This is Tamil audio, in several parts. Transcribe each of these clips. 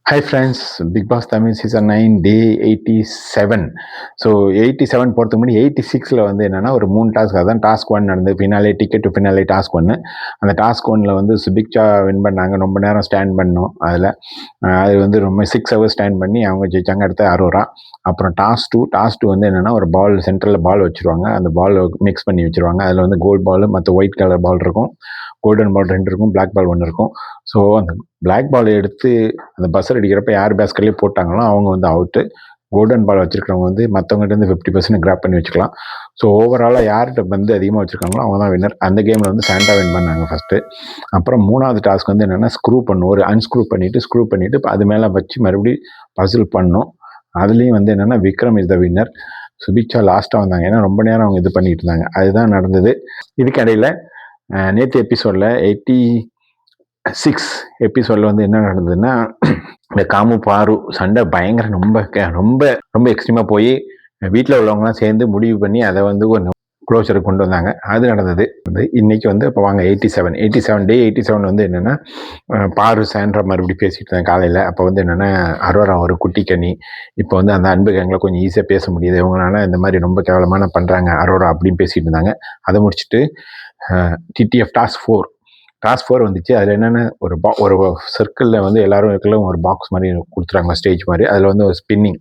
Hi friends, Bigg Boss Tamil season 9 day 87. So 87 போகிறதுக்கு முன்னாடி 86ல் வந்து என்னென்னா ஒரு 3 டாஸ்க். அதான் டாஸ்க் 1 நடந்தது. Finale ticket to finale task 1. அந்த டாஸ்க் 1ல் வந்து சுபிக்ஷா வின் பண்ணாங்க. ரொம்ப நேரம் ஸ்டாண்ட் பண்ணோம். அது வந்து ரொம்ப 6 ஹவர்ஸ் ஸ்டாண்ட் பண்ணி அவங்க ஜெயிச்சாங்க. அடுத்து அரோரா. அப்புறம் டாஸ்க் 2 வந்து என்னென்னா ஒரு பால் சென்டரில் பால் வச்சுருவாங்க. அந்த பால் மிக்ஸ் பண்ணி வச்சுருவாங்க. அதில் வந்து கோல்டு பால் மற்ற ஒயிட் கலர் பால் இருக்கும். கோல்டன் பால் 2 இருக்கும், பிளாக் பால் 1 இருக்கும். ஸோ அந்த பிளாக் பால் எடுத்து அந்த பஸ்ஸர் அடிக்கிறப்ப யார் பேஸ்கட்லேயே போட்டாங்களோ அவங்க வந்து அவுட்டு. கோல்டன் பால் வச்சுருக்கவங்க வந்து மற்றவங்ககிட்ட இருந்து 50% கிராப் பண்ணி வச்சுக்கலாம். ஸோ ஓவராலாக யார்கிட்ட வந்து அதிகமாக வச்சுருக்காங்களோ அவங்க தான் வின்னர். அந்த கேமில் வந்து சாண்டா வின் பண்ணாங்க ஃபஸ்ட்டு. அப்புறம் 3வது டாஸ்க் வந்து என்னென்னா ஸ்க்ரூ பண்ணணும். ஒரு அன்ஸ்க்ரூ பண்ணிவிட்டு அது மேலே வச்சு மறுபடியும் பசில் பண்ணணும். அதுலேயும் வந்து என்னென்னா Vikram is the winner. Subiksha லாஸ்ட்டாக வந்தாங்க. ஏன்னா ரொம்ப நேரம் அவங்க இது பண்ணிட்டு இருந்தாங்க. அதுதான் நடந்தது. இதுக்கு இடையில் நேற்று எபிசோடில் 86 எபிசோடில் வந்து என்ன நடந்ததுன்னா, இந்த காமு பாரு சண்டை பயங்கர ரொம்ப ரொம்ப ரொம்ப எக்ஸ்ட்ரீமாக போய் வீட்டில் உள்ளவங்கலாம் சேர்ந்து முடிவு பண்ணி அதை வந்து ஒரு க்ளோஸருக்கு கொண்டு வந்தாங்க. அது நடந்தது. இன்னைக்கு வந்து இப்போ வாங்க 87 டே 87 வந்து என்னென்னா பாரு சாண்ட்ரா மறுபடியும் பேசிட்டு இருந்தேன் காலையில். அப்போ வந்து என்னென்னா அரோரா ஒரு குட்டி கனி. இப்போ வந்து அந்த அன்பு கேங்கில் கொஞ்சம் ஈஸியாக பேச முடியுது. இவங்களால இந்த மாதிரி ரொம்ப கேவலமான பண்ணுறாங்க அரோரா அப்படின்னு பேசிட்டு இருந்தாங்க. அதை முடிச்சுட்டு டிடிஎஃப் டாஸ்க் 4 வந்துச்சு. அதில் என்னென்ன ஒரு சர்க்கிளில் வந்து எல்லாரும் இருக்கல ஒரு பாக்ஸ் மாதிரி கொடுத்துறாங்க, ஸ்டேஜ் மாதிரி. அதில் வந்து ஒரு ஸ்பின்னிங்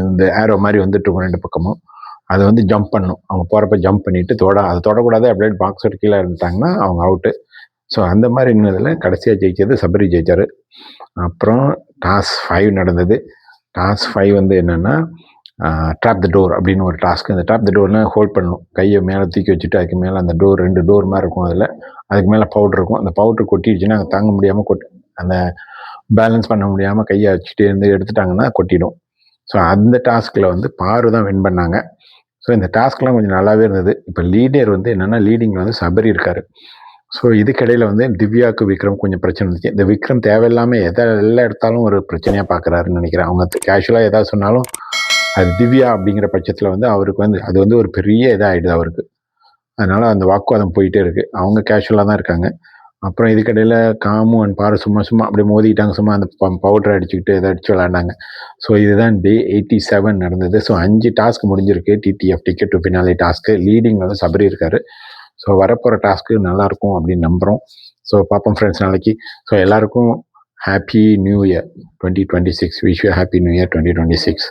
இந்த ஏரோ மாதிரி வந்துட்டு இருக்கும் 2 பக்கமும். அதை வந்து ஜம்ப் பண்ணணும். அவங்க போகிறப்ப ஜம்ப் பண்ணிவிட்டு அதை தொடக்கூடாது. அப்படியே பாக்ஸோட கீழே இருந்துட்டாங்கன்னா அவங்க அவுட்டு. ஸோ அந்த மாதிரி இன்னதில் கடைசியாக ஜெயிச்சது சபரி ஜெயிச்சார். அப்புறம் டாஸ்க் 5 நடந்தது. டாஸ்க் 5 வந்து என்னென்னா ட்ராப் த டோர் அப்படின்னு ஒரு டாஸ்க். அந்த ட்ராப் த டோர்னால் ஹோல்ட் பண்ணணும். கையை மேலே தூக்கி வச்சுட்டு அதுக்கு மேலே அந்த 2 டோர் மாதிரி இருக்கும். அதில் அதுக்கு மேலே பவுட்ரு இருக்கும். அந்த பவுட்ரு கொட்டிடுச்சுன்னா அங்கே தாங்க முடியாமல் அந்த பேலன்ஸ் பண்ண முடியாமல் கையை வச்சுட்டு இருந்து எடுத்துட்டாங்கன்னா கொட்டிடும். ஸோ அந்த டாஸ்கில் வந்து பாரு தான் வின் பண்ணாங்க. ஸோ இந்த டாஸ்க்லாம் கொஞ்சம் நல்லாவே இருந்தது. இப்போ லீடர் வந்து என்னென்னா லீடிங்கில் வந்து சபரி இருக்கார். ஸோ இதுக்கிடையில் வந்து திவ்யாவுக்கு விக்ரம் கொஞ்சம் பிரச்சனை இருந்துச்சு. இந்த விக்ரம் தேவையில்லாமல் எல்லாம் எடுத்தாலும் ஒரு பிரச்சனையாக பார்க்குறாருன்னு நினைக்கிறேன். அவங்க கேஷுவலாக எதாவது சொன்னாலும் அது திவ்யா அப்படிங்கிற பட்சத்தில் வந்து அவருக்கு வந்து அது வந்து ஒரு பெரிய இதாகிடுது அவருக்கு. அதனால் அந்த வாக்குவாதம் போயிட்டே இருக்குது. அவங்க கேஷுவலாக தான் இருக்காங்க. அப்புறம் இதுக்கிடையில் காமு அண்ட் பாரு சும்மா அப்படியே மோதிக்கிட்டாங்க. சும்மா அந்த பவுடர் அடிச்சுக்கிட்டு இதை அடித்து விளாண்டாங்க. ஸோ இதுதான் டே 87 நடந்தது. ஸோ 5 டாஸ்க் முடிஞ்சிருக்கு. TTF ticket to finale task. Leading வந்து சபரி இருக்கார். ஸோ வரப்போகிற டாஸ்க்கு நல்லாயிருக்கும் அப்படின்னு நம்புகிறோம். ஸோ பார்ப்போம் ஃப்ரெண்ட்ஸ் நாளைக்கு. ஸோ எல்லாருக்கும் happy new year 2026. Wish you happy new year 2026.